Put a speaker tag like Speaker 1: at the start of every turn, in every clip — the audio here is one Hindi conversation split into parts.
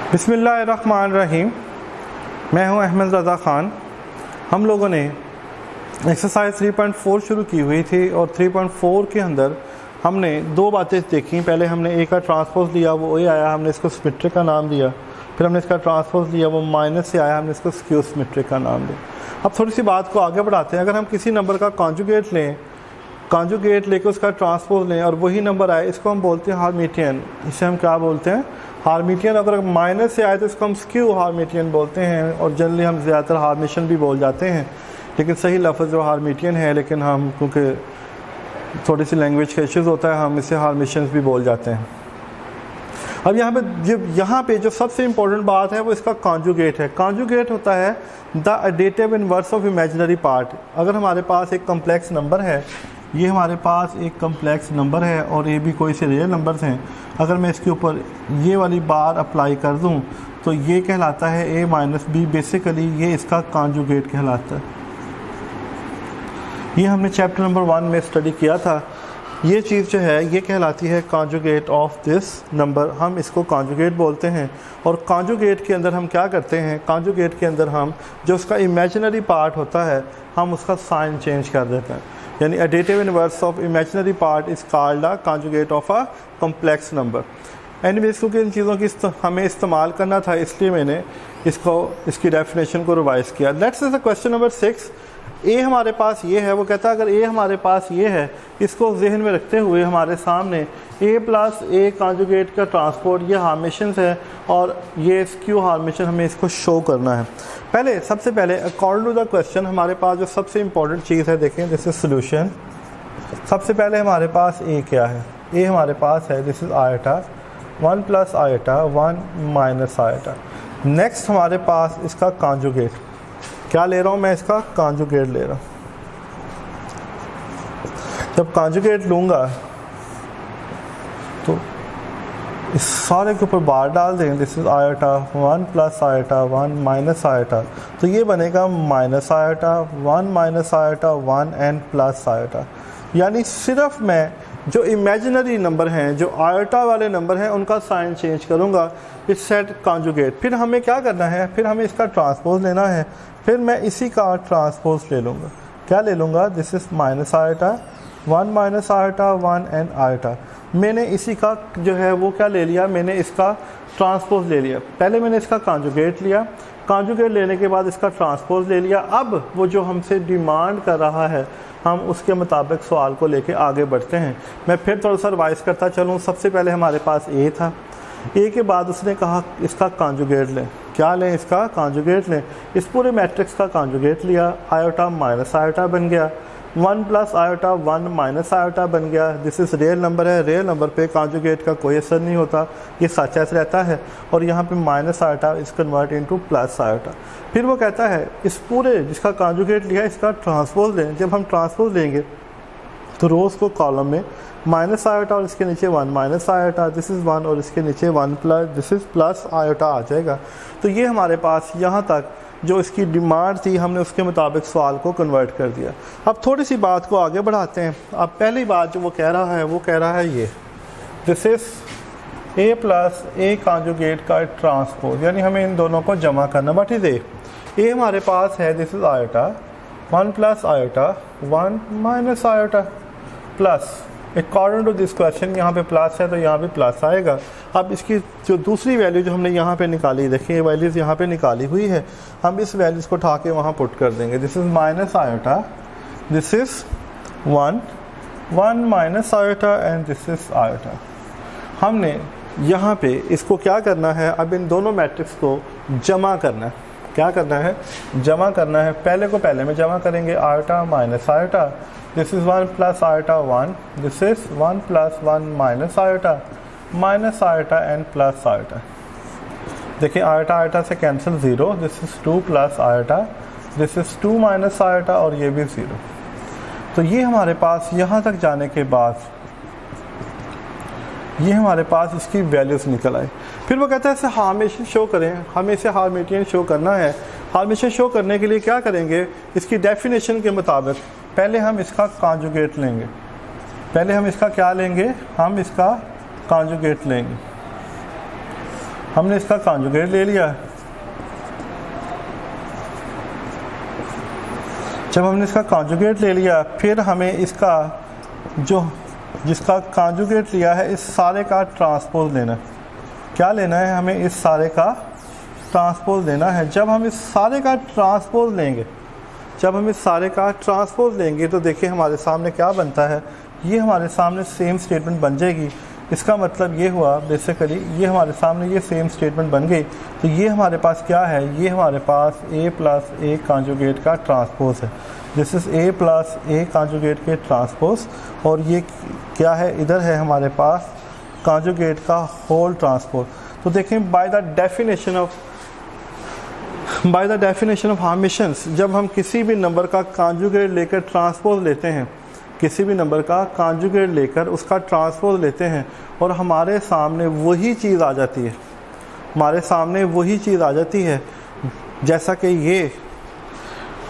Speaker 1: बिस्मिल्लाहिर्रहमानिर्रहीम। मैं हूं अहमद रज़ा ख़ान। हम लोगों ने एक्सरसाइज 3.4 शुरू की हुई थी और 3.4 के अंदर हमने दो बातें देखी। पहले हमने ए का ट्रांसपोज लिया, वो ए आया, हमने इसको सिमेट्रिक का नाम दिया। फिर हमने इसका ट्रांसपोज लिया, वो माइनस से आया, हमने इसको स्क्यू सिमेट्रिक का नाम दिया। अब थोड़ी सी बात को आगे बढ़ाते हैं। अगर हम किसी नंबर का कॉन्जुगेट लें, कॉन्जुगेट लेकर उसका ट्रांसपोज लें और वही नंबर आए, इसको हम बोलते हैं हार्मिटियन। इसे हम क्या बोलते हैं? हार्मिटियन। अगर माइनस से आए तो इसको हम स्क्यू हार्मिटियन बोलते हैं और जनरली हम ज़्यादातर हार्मिशन भी बोल जाते हैं, लेकिन सही लफ्ज़ जो हार्मिटियन है, लेकिन हम क्योंकि थोड़ी सी लैंग्वेज का इश्यूज़ होता है, हम इसे हार्मिशंस भी बोल जाते हैं। अब यहाँ पे जो सबसे इम्पोर्टेंट बात है वो इसका कॉन्जुगेट है। कॉन्जुगेट होता है the additive inverse of imaginary part. अगर हमारे पास एक कम्प्लेक्स नंबर है, ये हमारे पास एक कम्प्लेक्स नंबर है और ये भी कोई से रियल नंबर्स हैं, अगर मैं इसके ऊपर ये वाली बार अप्लाई कर दूं तो ये कहलाता है a माइनस बी। बेसिकली ये इसका कॉन्जुगेट कहलाता है। ये हमने चैप्टर नंबर 1 में स्टडी किया था। ये चीज़ जो है ये कहलाती है कॉन्जुगेट ऑफ दिस नंबर। हम इसको कॉन्जुगेट बोलते हैं। और कॉन्जुगेट के अंदर हम क्या करते हैं? कॉन्जुगेट के अंदर हम जो उसका इमेजिनरी पार्ट होता है, हम उसका साइन चेंज कर देते हैं। यानी additive inverse of imaginary part is called a conjugate of a complex number. Anyways, क्योंकि इन चीज़ों की हमें इस्तेमाल करना था, इसलिए मैंने इसकी डेफिनेशन को रिवाइज़ किया। Let's say question number 6। ए हमारे पास ये है, वो कहता है अगर ए हमारे पास ये है, इसको जहन में रखते हुए हमारे सामने ए प्लस ए कॉन्जुगेट का ट्रांसपोर्ट, ये हार्मिशंस है और ये स्क्यू हार्मिशन, हमें इसको शो करना है। सबसे पहले अकॉर्डिंग टू द क्वेश्चन हमारे पास जो सबसे इंपॉर्टेंट चीज़ है, देखें, दिस इज सोल्यूशन। सबसे पहले हमारे पास ए क्या है? ए हमारे पास है, this is eta 1 plus eta 1 minus eta. Next हमारे पास इसका कॉन्जुगेट, क्या ले रहा हूँ मैं? इसका कॉन्जुगेट ले रहा हूँ। जब कॉन्जुगेट लूँगा तो इस सारे के ऊपर बार डाल दें। This is eta 1 plus eta 1 minus eta, तो ये बनेगा minus eta 1 minus eta 1 and plus eta. यानी सिर्फ मैं जो इमेजिनरी नंबर हैं, जो आयटा वाले नंबर हैं, उनका साइन चेंज करूँगा। इस सेट कॉन्जुगेट। फिर हमें क्या करना है? फिर हमें इसका ट्रांसपोज लेना है। फिर मैं इसी का ट्रांसपोज ले लूँगा। क्या ले लूँगा? This is minus eta 1 minus eta 1 and eta. मैंने इसी का जो है वो क्या ले लिया? मैंने इसका ट्रांसपोज ले लिया। पहले मैंने इसका कॉन्जुगेट लिया, कॉन्जुगेट लेने के बाद इसका ट्रांसपोज ले लिया। अब वो जो हमसे डिमांड कर रहा है, हम उसके मुताबिक सवाल को लेके आगे बढ़ते हैं। मैं फिर थोड़ा सा रिवाइज करता चलूँ। सबसे पहले हमारे पास ए था। ए के बाद उसने कहा इसका कॉन्जुगेट लें। क्या लें? इसका कॉन्जुगेट लें। इस पूरे मैट्रिक्स का कॉन्जुगेट लिया। आयोटा माइनस आयोटा बन गया, 1 प्लस आयोटा 1 माइनस आयोटा बन गया। दिस इज़ रियल नंबर है। रियल नंबर पे कॉन्जुगेट का कोई असर नहीं होता, ये सच ऐसे रहता है। और यहाँ पे minus iota is convert into plus iota. फिर वो कहता है इस पूरे जिसका कॉन्जुगेट लिया, इसका ट्रांसपोज लें। जब हम ट्रांसपोज लेंगे तो रोज़ को कॉलम में माइनस आयोटा और इसके नीचे 1 माइनस आयोटा, दिस इज़ 1 और इसके नीचे 1 plus, this is plus iota आ जाएगा। तो ये हमारे पास यहाँ तक जो इसकी डिमांड थी, हमने उसके मुताबिक सवाल को कन्वर्ट कर दिया। अब थोड़ी सी बात को आगे बढ़ाते हैं। अब पहली बात जो वो कह रहा है, वो कह रहा है ये, this is a plus A conjugate का ट्रांसपोज, यानी हमें इन दोनों को जमा करना। बट इज ए हमारे पास है, this is iota 1 plus iota 1 minus iota plus, according to this question यहाँ पे प्लस है तो यहाँ पे प्लस आएगा। अब इसकी जो दूसरी वैल्यू जो हमने यहाँ पे निकाली, देखिए ये वैल्यूज़ यहाँ पे निकाली हुई है, हम इस वैल्यूज़ को उठा के वहाँ पुट कर देंगे। This is minus iota, this is 1 minus iota and this is iota. हमने यहाँ पे इसको क्या करना है? अब इन दोनों मैट्रिक्स को जमा करना है। क्या करना है? जमा करना है। पहले को पहले में जमा करेंगे, iota minus iota, this is 1 plus iota 1, this is 1 plus 1 minus iota and plus iota. देखिए आयोटा आयोटा से cancel 0, this is 2 plus iota, this is 2 minus iota और ये भी 0। तो ये हमारे पास यहाँ तक जाने के बाद ये हमारे पास इसकी वैल्यूज़ निकल आए। फिर वो कहता है इसे हार्मिशन शो करें। हमें इसे हार्मिटियन शो करना है। हार्मिशन शो करने के लिए क्या करेंगे? इसकी डेफिनेशन के मुताबिक पहले हम इसका कॉन्जुगेट लेंगे। पहले हम इसका क्या लेंगे? हम इसका कॉन्जुगेट लेंगे। हमने इसका कॉन्जुगेट ले लिया। जब हमने इसका कॉन्जुगेट ले लिया फिर हमें इसका जिसका कॉन्जुगेट लिया है इस सारे का ट्रांसपोज लेना है। क्या लेना है? हमें इस सारे का ट्रांसपोज लेना है। जब हम इस सारे का ट्रांसपोज लेंगे तो देखिए हमारे सामने क्या बनता है, ये हमारे सामने सेम स्टेटमेंट बन जाएगी। इसका मतलब ये हुआ बेसिकली ये हमारे सामने ये सेम स्टेटमेंट बन गई। तो ये हमारे पास क्या है? ये हमारे पास a प्लस ए कॉन्जुगेट का ट्रांसपोज है। This is a plus A conjugate के ट्रांसपोज। और ये क्या है? इधर है हमारे पास कॉन्जुगेट का होल ट्रांसपोज। तो देखें बाय द डेफिनेशन ऑफ हर्मिशंस, जब हम किसी भी नंबर का कॉन्जुगेट लेकर ट्रांसपोज लेते हैं, किसी भी नंबर का कॉन्जुगेट लेकर उसका ट्रांसपोज लेते हैं और हमारे सामने वही चीज़ आ जाती है, जैसा कि ये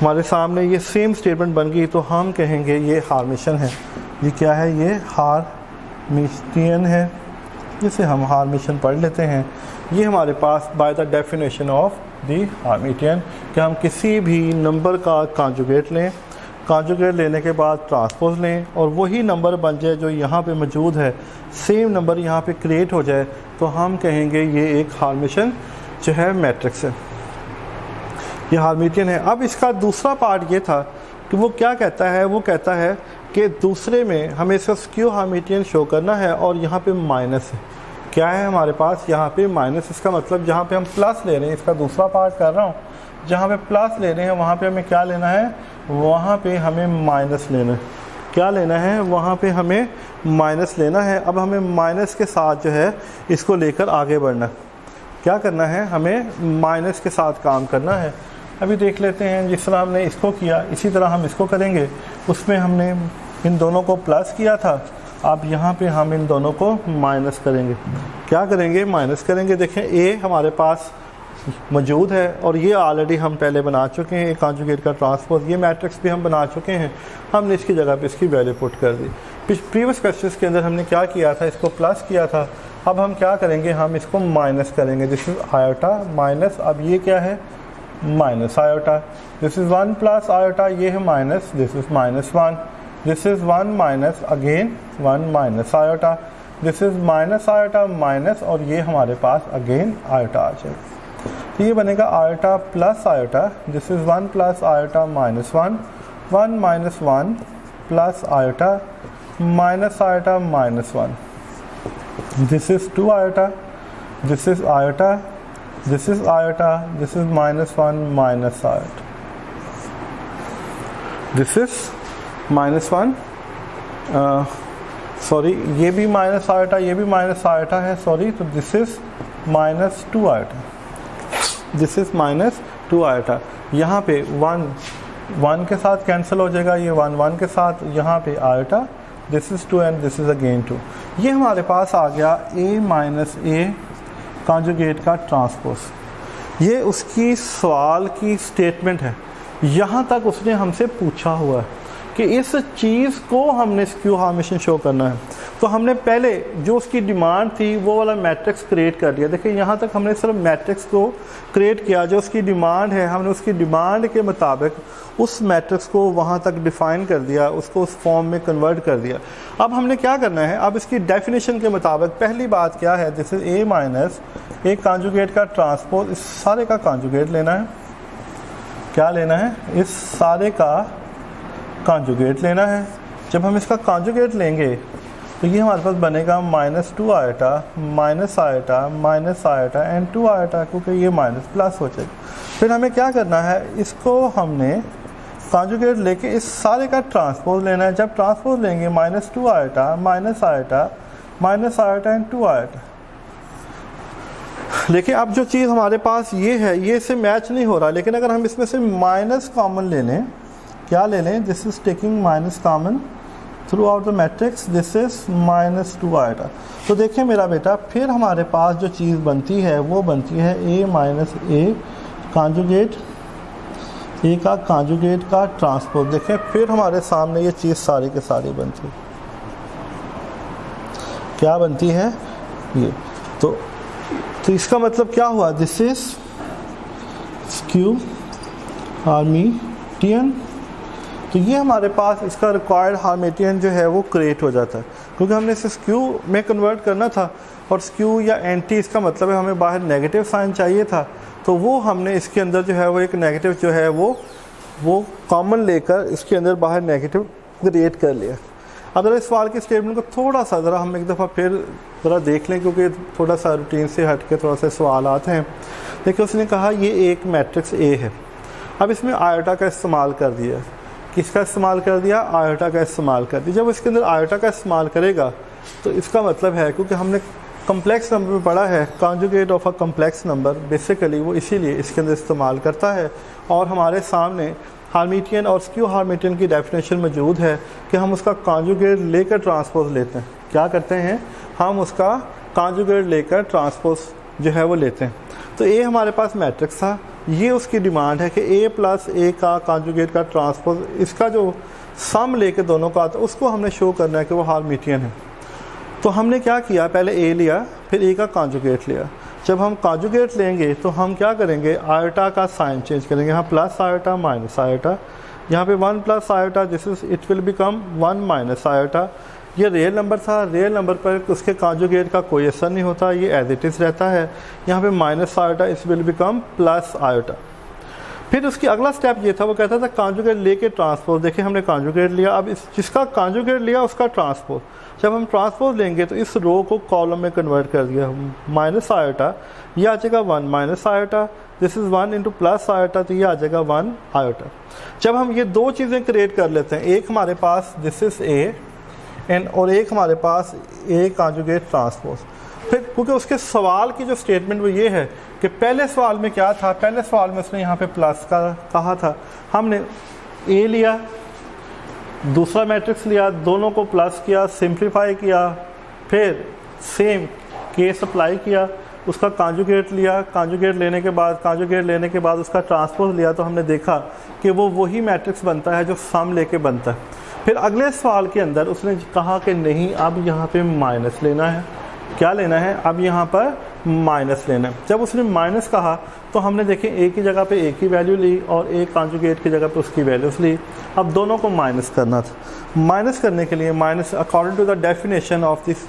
Speaker 1: हमारे सामने ये सेम स्टेटमेंट बन गई, तो हम कहेंगे ये हार्मिशन है। ये क्या है? ये हार्मिशियन है, जिसे हम हार्मिशन पढ़ लेते हैं। ये हमारे पास by the definition of the hermitian कि हम किसी भी नंबर का कॉन्जुगेट लें, कॉन्जुगेट लेने के बाद ट्रांसपोज लें और वही नंबर बन जाए जो यहाँ पे मौजूद है, सेम नंबर यहाँ पे क्रिएट हो जाए, तो हम कहेंगे ये एक हार्मिशन जो है मैट्रिक्स है, ये हार्मिशियन है। अब इसका दूसरा पार्ट ये था कि वो क्या कहता है? वो कहता है कि दूसरे में हमें इसका स्क्यू हार्मिशियन शो करना है और यहाँ पे माइनस है। क्या है हमारे पास? यहाँ पे माइनस। इसका मतलब जहाँ पे हम प्लस ले रहे हैं, इसका दूसरा पार्ट कर रहा हूँ, जहाँ पे प्लस ले रहे हैं वहाँ पे हमें क्या लेना है? वहाँ पे हमें माइनस लेना है। क्या लेना है? वहाँ पे हमें माइनस लेना है। अब हमें माइनस के साथ जो है इसको लेकर आगे बढ़ना है। क्या करना है? हमें माइनस के साथ काम करना है। अभी देख लेते हैं, जिस तरह हमने इसको किया इसी तरह हम इसको करेंगे। उसमें हमने इन दोनों को प्लस किया था, अब यहाँ पे हम इन दोनों को माइनस करेंगे। क्या करेंगे? माइनस करेंगे। देखें ए हमारे पास मौजूद है और ये ऑलरेडी हम पहले बना चुके हैं, कॉन्जुगेट का ट्रांसपोज। ये मैट्रिक्स भी हम बना चुके हैं, हमने इसकी जगह पे इसकी वैल्यू पुट कर दी। प्रीवियस क्वेश्चंस के अंदर हमने क्या किया था? इसको प्लस किया था। अब हम क्या करेंगे? हम इसको माइनस करेंगे। दिस इज आयोटा माइनस, अब ये क्या है? Minus iota. This is 1 plus iota, ये है minus, this is -1। This is 1 minus again 1 minus iota. This is minus iota minus, और ये हमारे पास अगेन आयोटा आ जाएगा। तो ये बनेगा iota plus iota. This is 1 plus iota -1, 1 minus 1 plus iota -1। This is 2 iota, this is iota, this is iota, this is -1 minus iota, this is -1 sorry ये भी माइनस आयोटा, ये भी माइनस आयोटा है, सॉरी। तो this is -2 iota, this is -2 iota. यहाँ पे 1 के साथ कैंसिल हो जाएगा, ये 1 के साथ, यहाँ पे iota, this is 2 and this is again 2। ये हमारे पास आ गया a माइनस ए कॉन्जुगेट का ट्रांसपोज। ये उसकी सवाल की स्टेटमेंट है। यहाँ तक उसने हमसे पूछा हुआ है कि इस चीज़ को हमने स्क्यू हार्मिशन शो करना है। तो हमने पहले जो उसकी डिमांड थी वो वाला मैट्रिक्स क्रिएट कर लिया। देखिए यहाँ तक हमने सिर्फ मैट्रिक्स को क्रिएट किया, जो उसकी डिमांड है हमने उसकी डिमांड के मुताबिक उस मैट्रिक्स को वहाँ तक डिफ़ाइन कर दिया, उसको उस फॉर्म में कन्वर्ट कर दिया। अब हमने क्या करना है? अब इसकी डेफिनेशन के मुताबिक पहली बात क्या है? This is a minus A conjugate का ट्रांसपोज। इस सारे का कॉन्जुगेट लेना है। क्या लेना है? इस सारे का कॉन्जुगेट लेना है। जब हम इसका कॉन्जुगेट लेंगे तो ये हमारे पास बनेगा -2 iota minus iota minus iota and 2 iota, क्योंकि ये माइनस प्लस हो जाएगा। फिर हमें क्या करना है? इसको हमने कॉन्जुगेट लेके इस सारे का ट्रांसपोज लेना है। जब ट्रांसपोज लेंगे -2 iota minus iota minus iota and 2 iota. लेकिन अब जो चीज़ हमारे पास ये है, ये से मैच नहीं हो रहा, लेकिन अगर हम इसमें से माइनस कॉमन ले लें, क्या ले लें? This is taking minus common through out the matrix, this is -2 iota. तो देखिए मेरा बेटा, फिर हमारे पास जो चीज़ बनती है वो बनती है a माइनस ए कॉन्जुगेट, ए का कॉन्जुगेट का ट्रांसपोज। देखें फिर हमारे सामने ये चीज़ सारी के सारी बनती है। क्या बनती है? ये तो तो इसका मतलब क्या हुआ, दिस इज स्क्यू हर्मिटियन। तो ये हमारे पास इसका रिक्वायर्ड हर्मिटियन जो है वो क्रिएट हो जाता है, क्योंकि हमने इसे स्क्यू में कन्वर्ट करना था और स्क्यू या एंटी इसका मतलब है हमें बाहर नेगेटिव साइन चाहिए था, तो वो हमने इसके अंदर जो है वो एक नेगेटिव जो है वो कॉमन लेकर इसके अंदर बाहर नेगेटिव क्रिएट कर लिया। अब ज़रा इस सवाल की स्टेटमेंट को थोड़ा सा ज़रा हम एक दफ़ा फिर ज़रा देख लें, क्योंकि थोड़ा सा रूटीन से हट के थोड़ा सा सवाल आते हैं। देखिए उसने कहा ये एक मैट्रिक्स ए है, अब इसमें आयोटा का इस्तेमाल कर दिया। किसका इस्तेमाल कर दिया, आयोटा का इस्तेमाल कर दिया। जब इसके अंदर आयोटा का इस्तेमाल करेगा तो इसका मतलब है, क्योंकि हमने कम्प्लेक्स नंबर में पढ़ा है conjugate of a complex number, basically वो इसीलिए इसके अंदर इस्तेमाल करता है। और हमारे सामने हर्मिटियन और स्क्यू हर्मिटियन की डेफिनेशन मौजूद है कि हम उसका कॉन्जुगेट लेकर ट्रांसपोज लेते हैं। क्या करते हैं, हम उसका कॉन्जुगेट लेकर ट्रांसपोज जो है वो लेते हैं। तो ए हमारे पास मैट्रिक्स था, ये उसकी डिमांड है कि ए प्लस ए का कॉन्जुगेट का ट्रांसपोज, इसका जो सम लेके दोनों का आता है उसको हमने शो करना है कि वो हर्मिटियन है। तो हमने क्या किया, पहले ए लिया फिर ए का कॉन्जुगेट लिया। जब हम कॉन्जुगेट लेंगे तो हम क्या करेंगे, आयोटा का साइन चेंज करेंगे, यहाँ प्लस आयोटा माइनस आयोटा, यहाँ पे 1 plus iota, this is it will become 1 minus iota. ये रियल नंबर था, रियल नंबर पर उसके कॉन्जुगेट का कोई असर नहीं होता, ये एज इट इज़ रहता है। यहाँ पे माइनस आयोटा, इस विल बिकम प्लस आयोटा। फिर उसकी अगला स्टेप ये था, वो कहता था कॉन्जुगेट लेके ट्रांसपोज। देखिए हमने कॉन्जुगेट लिया, अब इस जिसका कॉन्जुगेट लिया उसका ट्रांसपोज। जब हम ट्रांसपोज लेंगे तो इस रो को कॉलम में कन्वर्ट कर दिया, माइनस आयोटा, ये आ जाएगा 1 minus iota, this is 1 into plus iota, तो ये आ जाएगा 1 आयोटा। जब हम ये दो चीज़ें क्रिएट कर लेते हैं, एक हमारे पास दिस इज़ ए एंड और एक हमारे पास ए कॉन्जुगेट ट्रांसपोज। फिर क्योंकि उसके सवाल की जो स्टेटमेंट वो ये है कि पहले सवाल में क्या था, पहले सवाल में उसने यहाँ पे प्लस का कहा था, हमने ए लिया, दूसरा मैट्रिक्स लिया, दोनों को प्लस किया, सिंप्लीफाई किया, फिर सेम केस अप्लाई किया, उसका कॉन्जुगेट लिया, कॉन्जुगेट लेने के बाद उसका ट्रांसपोज लिया, तो हमने देखा कि वो वही मैट्रिक्स बनता है जो सम लेके बनता है। फिर अगले सवाल के अंदर उसने कहा कि नहीं, अब यहाँ पे माइनस लेना है। क्या लेना है, अब यहाँ पर माइनस लेना है। जब उसने माइनस कहा तो हमने देखे ए की जगह पे ए की वैल्यू ली और ए कॉन्जुगेट की जगह पे उसकी वैल्यूज ली। अब दोनों को माइनस करना था। माइनस करने के लिए minus according to the definition of this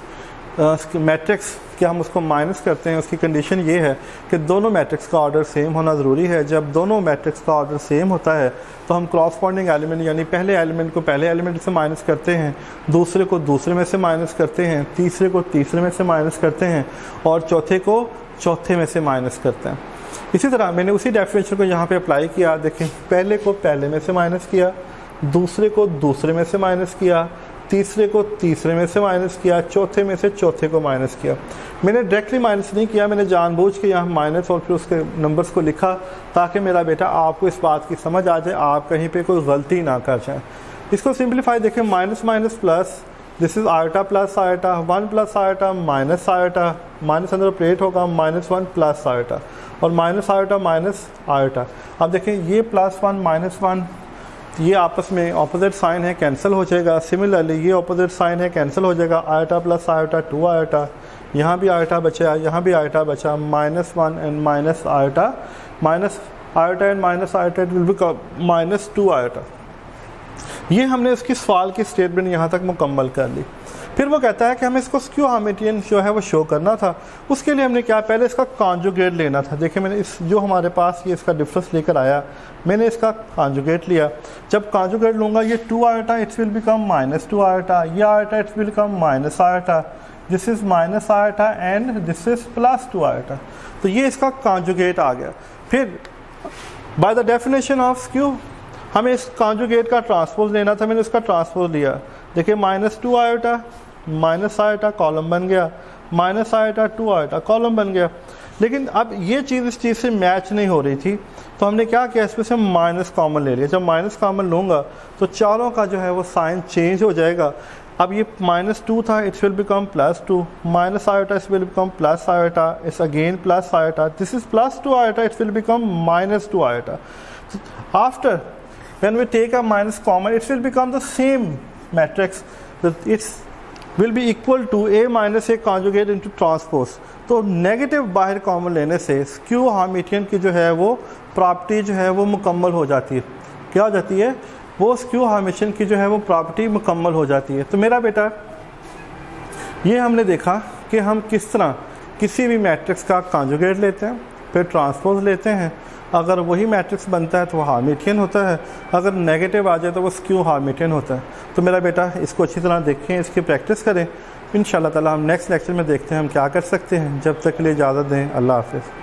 Speaker 1: matrix कि हम उसको माइनस करते हैं, उसकी कंडीशन ये है कि दोनों मैट्रिक्स का ऑर्डर सेम होना ज़रूरी है। जब दोनों मैट्रिक्स का ऑर्डर सेम होता है तो हम क्रॉसपॉन्डिंग एलिमेंट यानी पहले एलिमेंट को पहले एलिमेंट से माइनस करते हैं, दूसरे को दूसरे में से माइनस करते हैं, तीसरे को तीसरे में से माइनस करते हैं और चौथे को चौथे में से माइनस करते हैं। इसी तरह मैंने उसी डेफिनेशन को यहाँ पे अप्लाई किया। देखें, पहले को पहले में से माइनस किया, दूसरे को दूसरे में से माइनस किया, तीसरे को तीसरे में से माइनस किया, चौथे में से चौथे को माइनस किया। मैंने डायरेक्टली माइनस नहीं किया, मैंने जानबूझ के यहाँ माइनस और फिर उसके नंबर्स को लिखा ताकि मेरा बेटा आपको इस बात की समझ आ जाए, आप कहीं पे कोई गलती ना कर जाए। इसको सिंप्लीफाई देखें, minus minus plus, this is iota plus iota, 1 plus iota minus iota, minus अंदर प्लेट होगा -1 प्लस आयोटा और माइनस आयोटा माइनस आयोटा। अब देखें ये +1 -1 ये आपस में ऑपोजिट साइन है, कैंसिल हो जाएगा। सिमिलरली ये ऑपोजिट साइन है, कैंसिल हो जाएगा। आयोटा प्लस आयोटा 2 आयोटा, यहाँ भी आयोटा बचा, यहाँ भी आयोटा बचा, -1 and minus iota, minus iota and minus iota will become -2 iota. ये हमने उसकी सवाल की स्टेटमेंट यहाँ तक मुकम्मल कर ली। फिर वो कहता है कि हमें इसको स्क्यू हर्मिटियन जो है वो शो करना था। उसके लिए हमने क्या, पहले इसका कॉन्जुगेट लेना था। देखिए मैंने इस जो हमारे पास ये इसका डिफरेंस लेकर आया, मैंने इसका कॉन्जुगेट लिया। जब कॉन्जुगेट लूँगा ये 2 iota it's will become -2 iota, ये iota it's will become minus iota, this is minus iota and this is +2 iota. तो ये इसका कॉन्जुगेट आ गया। फिर by the definition of skew हमें इस कॉन्जुगेट का ट्रांसपोज लेना था, मैंने उसका ट्रांसपोज लिया। देखिए -2 आयोटा माइनस आयोटा कॉलम बन गया, माइनस आयोटा 2 आयोटा कॉलम बन गया। लेकिन अब ये चीज़ इस चीज़ से मैच नहीं हो रही थी, तो हमने क्या किया, इसमें से माइनस कॉमन ले लिया। जब माइनस कॉमन लूँगा तो चारों का जो है वो साइन चेंज हो जाएगा। अब ये -2 था, it's will become +2, minus iota it's will become plus iota, it's again plus iota, this is +2 iota, it's will become -2 iota. After when we take a minus common, it will become the same matrix. Its will be equal to A minus A conjugate into transpose. तो नेगेटिव बाहर कॉमन लेने से स्क्यू हार्मिटियन की जो है वो प्रॉपर्टी जो है वो मुकम्मल हो जाती है। क्या हो जाती है? वो स्क्यू हार्मिटियन की जो है वो प्रॉपर्टी मुकम्मल हो जाती है। तो मेरा बेटा ये हमने देखा कि हम किस तरह किसी भी मैट्रिक्स का कॉन्जुगेट लेते हैं, फिर ट्रांसपोज लेते हैं। अगर वही मैट्रिक्स बनता है तो वो हार्मिटियन होता है, अगर नेगेटिव आ जाए तो वो स्क्यू हार्मिटियन होता है। तो मेरा बेटा इसको अच्छी तरह देखें, इसकी प्रैक्टिस करें। इंशाल्लाह ताला हम नेक्स्ट लेक्चर में देखते हैं हम क्या कर सकते हैं। जब तक के लिए इजाज़त दें, अल्लाह हाफ़िज़।